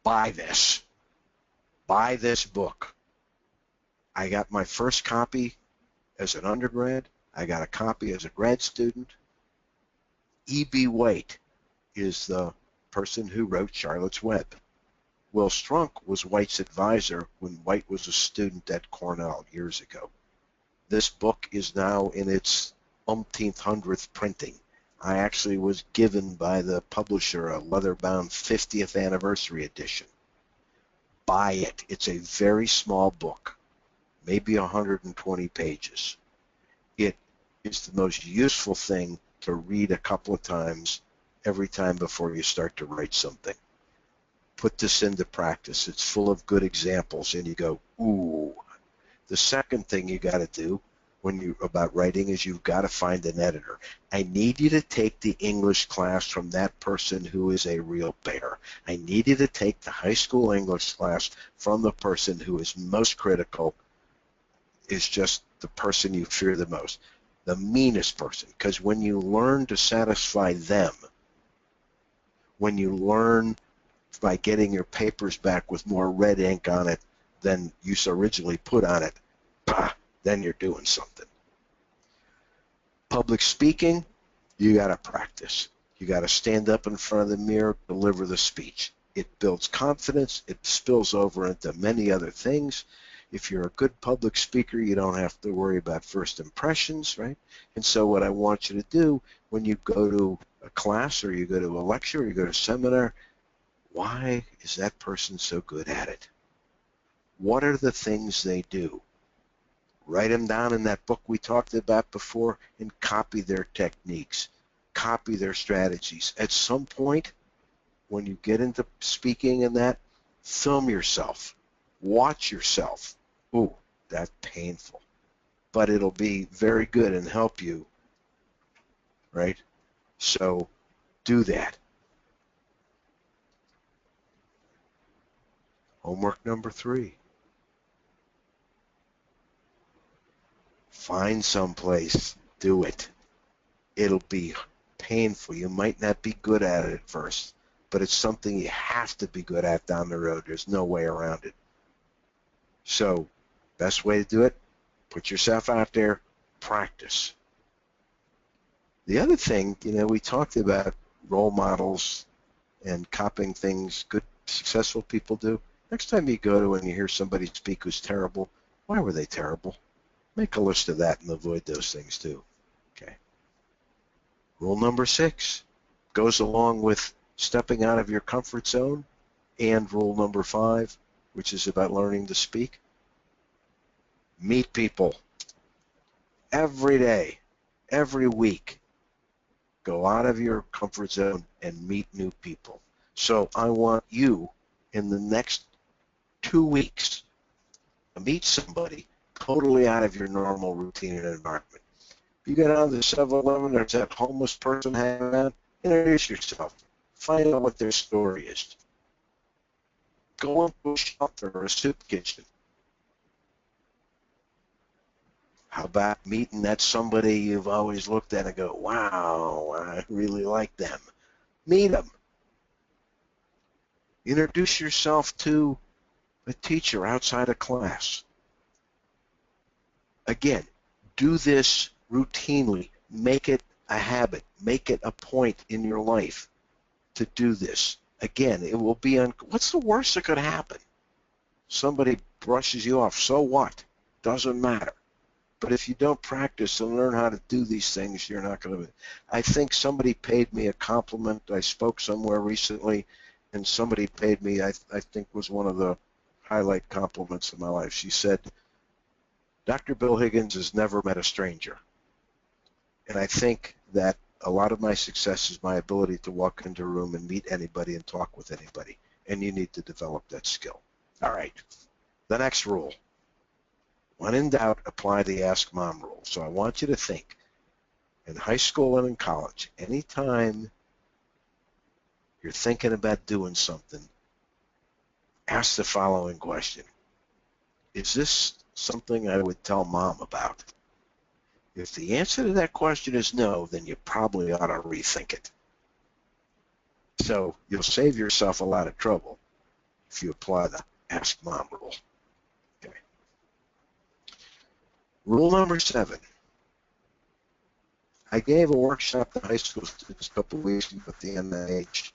buy this book. I got my first copy as an undergrad. I got a copy as a grad student. E.B. White is the person who wrote Charlotte's Web. Will Strunk was White's advisor when White was a student at Cornell years ago. This book is now in its umpteenth hundredth printing. I actually was given by the publisher a leather-bound 50th anniversary edition. Buy it. It's a very small book, maybe 120 pages. is the most useful thing to read a couple of times every time before you start to write something. Put this into practice. It's full of good examples, and you go, ooh. The second thing you got to do about writing is you've got to find an editor. I need you to take the English class from that person who is a real bear. I need you to take the high school English class from the person who is most critical, is just the person you fear the most, the meanest person. Because when you learn to satisfy them, when you learn by getting your papers back with more red ink on it than you originally put on it, then you're doing something. Public speaking, you got to practice. You got to stand up in front of the mirror, deliver the speech. It builds confidence. It spills over into many other things. If you're a good public speaker, you don't have to worry about first impressions, right? And so what I want you to do when you go to a class or you go to a lecture or you go to a seminar, why is that person so good at it? What are the things they do? Write them down in that book we talked about before and copy their techniques, copy their strategies. At some point, when you get into speaking and that, film yourself, watch yourself. Ooh, that's painful, but it'll be very good and help you, right? So do that. Homework number 3. Find someplace, do it. It'll be painful. You might not be good at it at first, but it's something you have to be good at down the road. There's no way around it. So, best way to do it, put yourself out there, practice. The other thing, we talked about role models and copying things good, successful people do. Next time you go to and you hear somebody speak who's terrible, why were they terrible? Make a list of that and avoid those things too. Okay. Rule number 6 goes along with stepping out of your comfort zone, and rule number 5, which is about learning to speak. Meet people. Every day, every week, go out of your comfort zone and meet new people. So I want you in the next 2 weeks to meet somebody totally out of your normal routine and environment. You get on the 7-Eleven, there's that homeless person hanging out, introduce yourself. Find out what their story is. Go into a shelter or a soup kitchen. How about meeting that somebody you've always looked at and go, wow, I really like them. Meet them. Introduce yourself to a teacher outside of class. Again, do this routinely. Make it a habit. Make it a point in your life to do this. Again, it will be what's the worst that could happen? Somebody brushes you off. So what? Doesn't matter. But if you don't practice and learn how to do these things, you're not going to. I think somebody paid me a compliment. I spoke somewhere recently, and somebody paid me, I think was one of the highlight compliments of my life. She said, Dr. Bill Higgins has never met a stranger. And I think that a lot of my success is my ability to walk into a room and meet anybody and talk with anybody. And you need to develop that skill. All right. The next rule. When in doubt, apply the Ask Mom rule. So I want you to think, in high school and in college, anytime you're thinking about doing something, ask the following question. Is this something I would tell Mom about? If the answer to that question is no, then you probably ought to rethink it. So you'll save yourself a lot of trouble if you apply the Ask Mom rule. Okay. Rule number 7. I gave a workshop to high school students a couple of weeks ago at the NIH,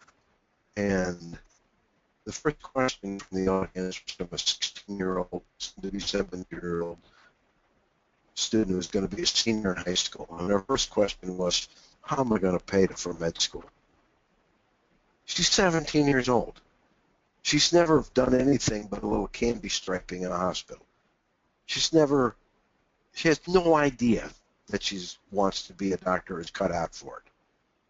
and the first question from the audience was from a 16-year-old, to be 17-year-old student who's going to be a senior in high school. And her first question was, how am I going to pay for med school? She's 17 years old. She's never done anything but a little candy striping in a hospital. She has no idea that she wants to be a doctor is cut out for it.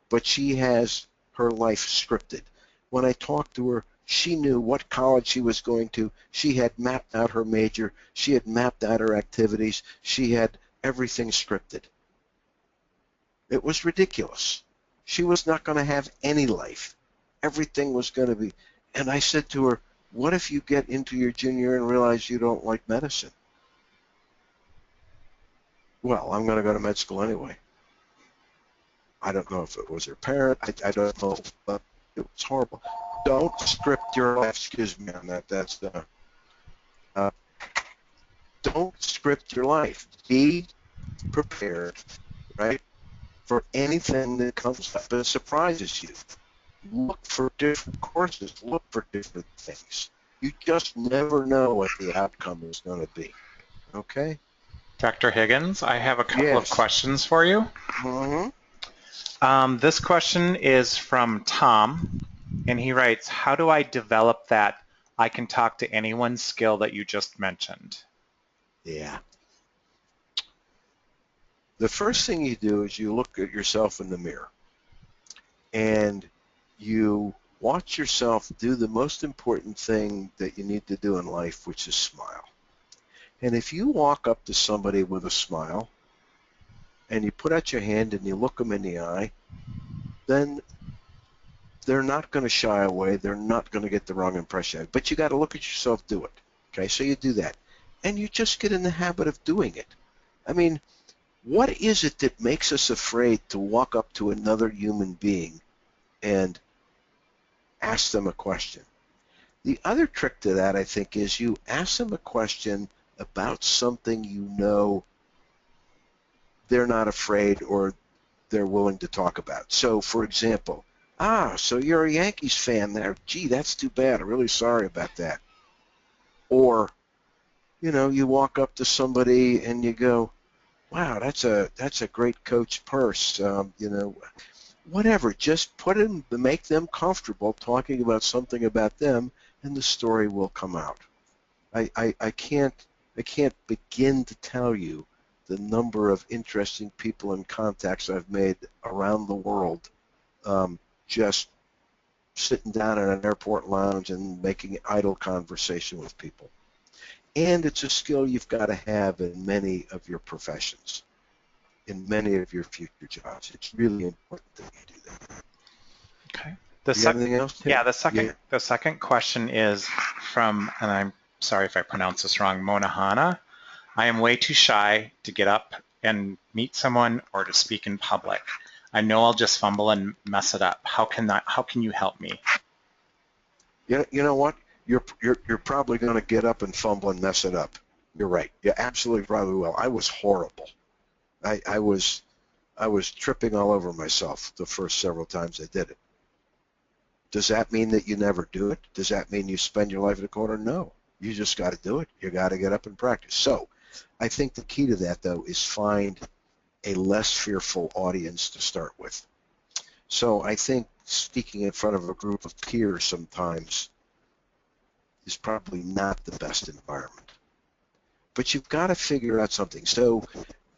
But she has her life scripted. When I talked to her, she knew what college she was going to. She had mapped out her major. She had mapped out her activities. She had everything scripted. It was ridiculous. She was not going to have any life. Everything was going to be. And I said to her, what if you get into your junior year and realize you don't like medicine? Well, I'm going to go to med school anyway. I don't know if it was her parent. I don't know, but it was horrible. Don't script your life. Excuse me on that. That's don't script your life. Be prepared, right, for anything that comes up and surprises you. Look for different courses. Look for different things. You just never know what the outcome is going to be. Okay? Dr. Higgins, I have a couple of Yes. questions for you. Mm-hmm. This question is from Tom, and he writes, how do I develop that I can talk to anyone skill that you just mentioned? Yeah. The first thing you do is you look at yourself in the mirror and you watch yourself do the most important thing that you need to do in life, which is smile. And if you walk up to somebody with a smile and you put out your hand and you look them in the eye, then they're not going to shy away. They're not going to get the wrong impression. But you got to look at yourself do it. Okay, so you do that. And you just get in the habit of doing it. I mean, what is it that makes us afraid to walk up to another human being and ask them a question? The other trick to that, I think, is you ask them a question about something you know they're not afraid or they're willing to talk about. So, for example, so you're a Yankees fan there. Gee, that's too bad. I'm really sorry about that. Or, you walk up to somebody and you go, wow, that's a great coach purse. Whatever. Just make them comfortable talking about something about them, and the story will come out. I can't begin to tell you the number of interesting people and contacts I've made around the world, just sitting down in an airport lounge and making idle conversation with people. And it's a skill you've got to have in many of your professions, in many of your future jobs. It's really important that you do that. Okay. You got anything else, Tim? Yeah, the second question is from, and I'm sorry if I pronounce this wrong, Monahana. I am way too shy to get up and meet someone or to speak in public. I know I'll just fumble and mess it up. How can you help me? You know what? You're probably going to get up and fumble and mess it up. You're right. You absolutely probably will. I was horrible. I was tripping all over myself the first several times I did it. Does that mean that you never do it? Does that mean you spend your life in a corner? No. You just got to do it. You got to get up and practice. So I think the key to that, though, is find a less fearful audience to start with. So I think speaking in front of a group of peers sometimes is probably not the best environment. But you've got to figure out something. So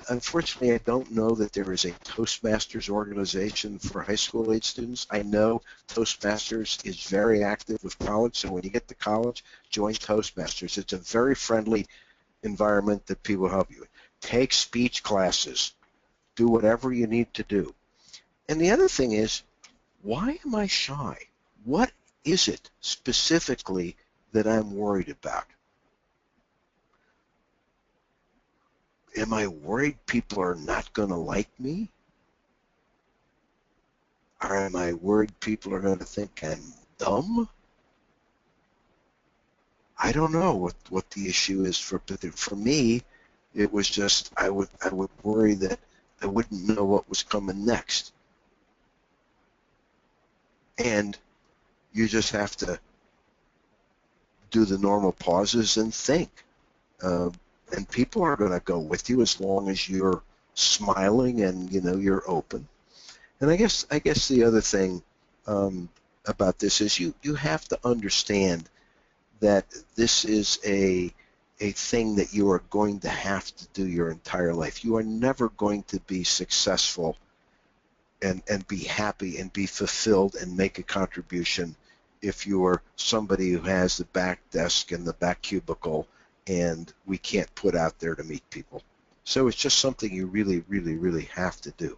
unfortunately, I don't know that there is a Toastmasters organization for high school age students. I know Toastmasters is very active with college, so when you get to college, join Toastmasters. It's a very friendly environment that people help you. Take speech classes. Do whatever you need to do. And the other thing is, why am I shy? What is it specifically that I'm worried about? Am I worried people are not going to like me? Or am I worried people are going to think I'm dumb? I don't know what the issue is for me. It was just I would worry that I wouldn't know what was coming next. And you just have to do the normal pauses and think. And people are going to go with you as long as you're smiling and you're open. And I guess the other thing about this is you have to understand that this is a a thing that you are going to have to do your entire life. You are never going to be successful and be happy and be fulfilled and make a contribution if you are somebody who has the back desk and the back cubicle and we can't put out there to meet people. So it's just something you really, really, really have to do.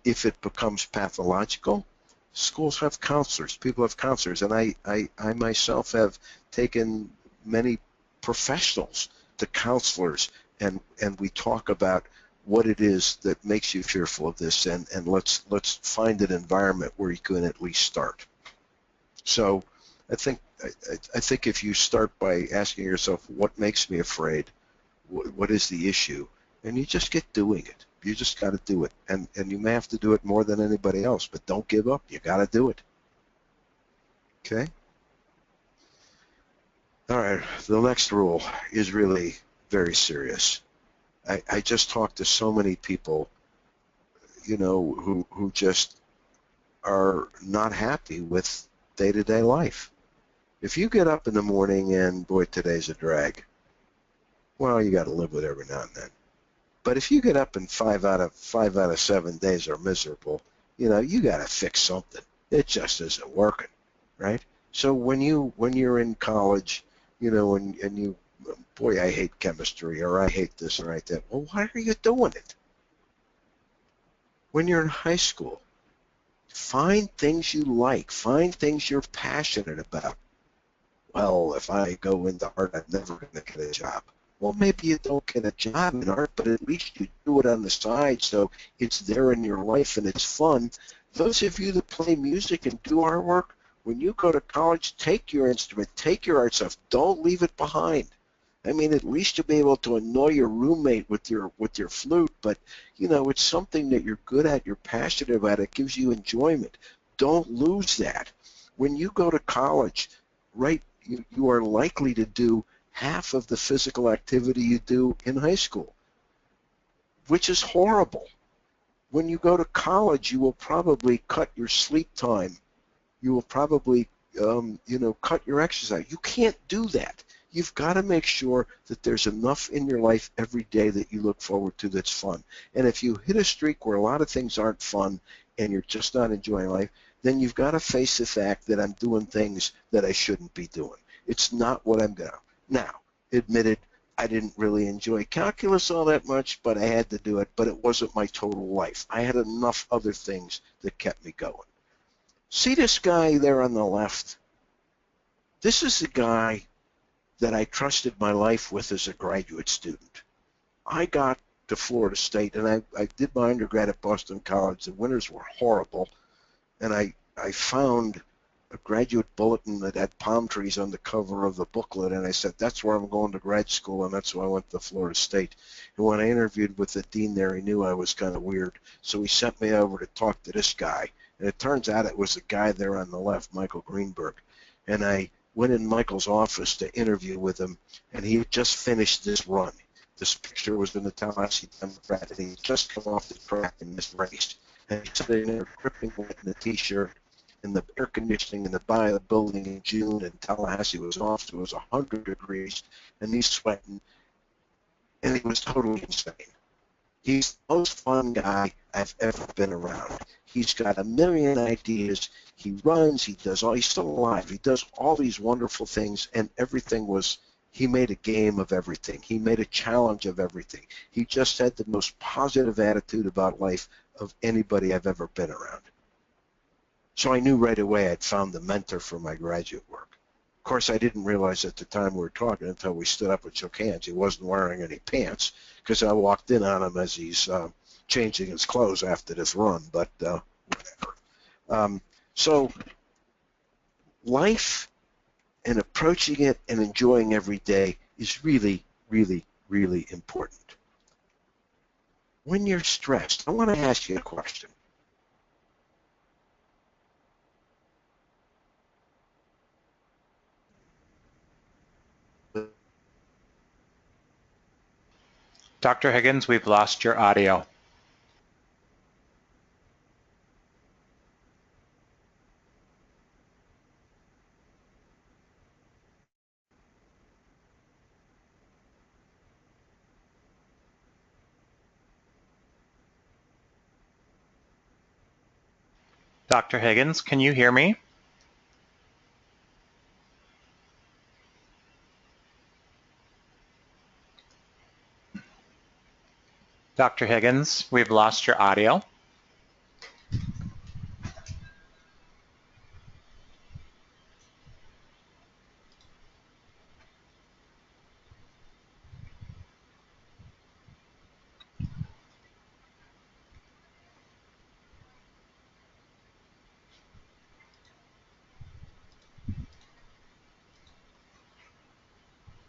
If it becomes pathological, schools have counselors, people have counselors, and I myself have taken many professionals to counselors, and we talk about what it is that makes you fearful of this, and let's find an environment where you can at least start. So I think if you start by asking yourself, what makes me afraid? What is the issue? And you just get doing it. You just got to do it. And you may have to do it more than anybody else, but don't give up. You got to do it. Okay? All right. The next rule is really very serious. I just talked to so many people, who just are not happy with day-to-day life. If you get up in the morning and, boy, today's a drag, well, you got to live with it every now and then. But if you get up and 5 out of 7 days are miserable, you got to fix something. It just isn't working, right? So when you're in college, and you, boy, I hate chemistry, or I hate this, or I hate that. Well, why are you doing it? When you're in high school, find things you like, find things you're passionate about. Well, if I go into art, I'm never going to get a job. Well, maybe you don't get a job in art, but at least you do it on the side, so it's there in your life and it's fun. Those of you that play music and do artwork, when you go to college, take your instrument, take your art stuff. Don't leave it behind. I mean, at least you'll be able to annoy your roommate with your flute, but it's something that you're good at, you're passionate about, it gives you enjoyment. Don't lose that. When you go to college, right, you are likely to do half of the physical activity you do in high school, which is horrible. When you go to college, you will probably cut your sleep time. You will probably, cut your exercise. You can't do that. You've got to make sure that there's enough in your life every day that you look forward to that's fun. And if you hit a streak where a lot of things aren't fun and you're just not enjoying life, then you've got to face the fact that I'm doing things that I shouldn't be doing. It's not what I'm going to. Now, admitted, I didn't really enjoy calculus all that much, but I had to do it, but it wasn't my total life. I had enough other things that kept me going. See this guy there on the left? This is the guy that I trusted my life with as a graduate student. I got to Florida State, and I did my undergrad at Boston College. The winters were horrible, and I found a graduate bulletin that had palm trees on the cover of the booklet, and I said, that's where I'm going to grad school, and that's why I went to Florida State. And when I interviewed with the dean there, he knew I was kind of weird, so he sent me over to talk to this guy. And it turns out it was the guy there on the left, Michael Greenberg. And I went in Michael's office to interview with him, and he had just finished this run. This picture was in the Tallahassee Democrat, and he had just come off the track in this race. And he's sitting there dripping wet in a T-shirt, and the air conditioning in the back of the building in June in Tallahassee was off, so it was 100 degrees, and he's sweating, and he was totally insane. He's the most fun guy I've ever been around. He's got a million ideas. He runs. He's still alive. He does all these wonderful things, and everything was, he made a game of everything. He made a challenge of everything. He just had the most positive attitude about life of anybody I've ever been around. So I knew right away I'd found the mentor for my graduate work. Of course, I didn't realize at the time we were talking until we stood up and shook hands. He wasn't wearing any pants because I walked in on him as he's changing his clothes after this run, but whatever. So life and approaching it and enjoying every day is really, really, really important. When you're stressed, I want to ask you a question. Dr. Higgins, we've lost your audio. Dr. Higgins, can you hear me? Dr. Higgins, we've lost your audio.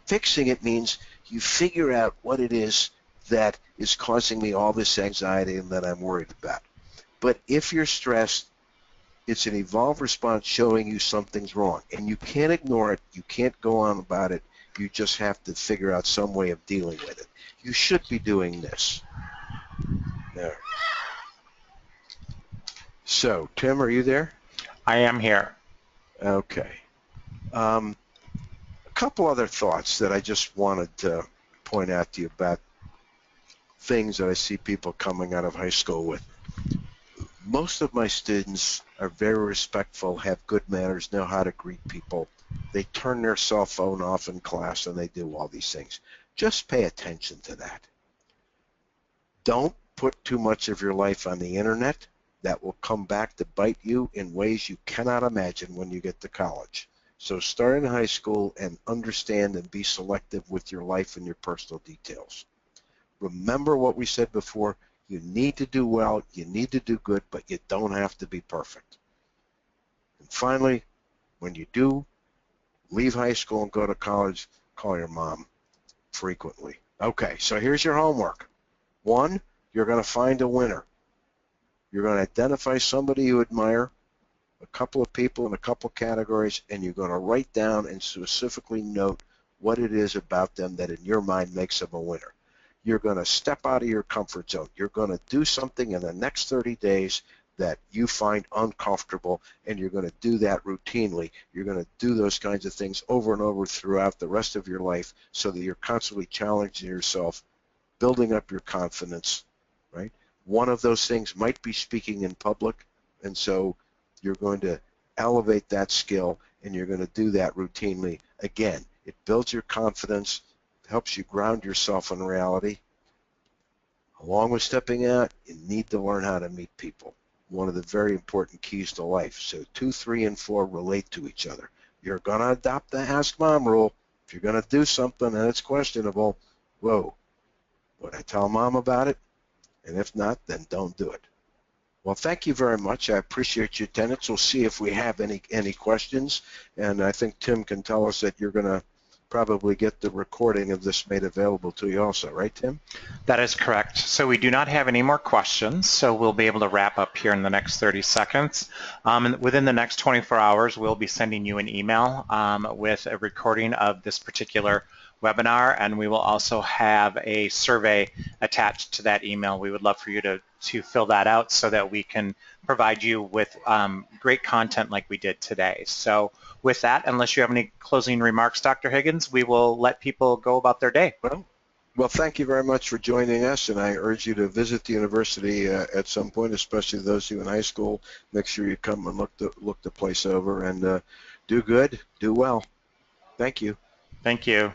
Fixing it means you figure out what it is that is causing me all this anxiety and that I'm worried about. But if you're stressed, it's an evolved response showing you something's wrong. And you can't ignore it. You can't go on about it. You just have to figure out some way of dealing with it. You should be doing this. There. So, Tim, are you there? I am here. Okay. A couple other thoughts that I just wanted to point out to you about things that I see people coming out of high school with. Most of my students are very respectful, have good manners, know how to greet people. They turn their cell phone off in class and they do all these things. Just pay attention to that. Don't put too much of your life on the internet. That will come back to bite you in ways you cannot imagine when you get to college. So start in high school and understand and be selective with your life and your personal details. Remember what we said before. You need to do well, you need to do good, but you don't have to be perfect. And finally, when you do leave high school and go to college, call your mom frequently. Okay, so here's your homework. 1, you're going to find a winner. You're going to identify somebody you admire, a couple of people in a couple categories, and you're going to write down and specifically note what it is about them that in your mind makes them a winner. You're going to step out of your comfort zone. You're going to do something in the next 30 days that you find uncomfortable, and you're going to do that routinely. You're going to do those kinds of things over and over throughout the rest of your life so that you're constantly challenging yourself, building up your confidence, right? One of those things might be speaking in public, and so you're going to elevate that skill, and you're going to do that routinely. Again, it builds your confidence, helps you ground yourself in reality. Along with stepping out, you need to learn how to meet people. One of the very important keys to life. So 2, 3, and 4 relate to each other. You're going to adopt the ask mom rule. If you're going to do something and it's questionable, whoa, would I tell mom about it? And if not, then don't do it. Well, thank you very much. I appreciate your attendance. We'll see if we have any questions. And I think Tim can tell us that you're going to probably get the recording of this made available to you also, right, Tim? That is correct. So we do not have any more questions, so we'll be able to wrap up here in the next 30 seconds. And within the next 24 hours, we'll be sending you an email with a recording of this particular webinar, and we will also have a survey attached to that email. We would love for you to fill that out so that we can provide you with great content like we did today. So with that, unless you have any closing remarks, Dr. Higgins, we will let people go about their day. Well, thank you very much for joining us, and I urge you to visit the university at some point, especially those of you in high school. Make sure you come and look the place over, and do good, do well. Thank you. Thank you.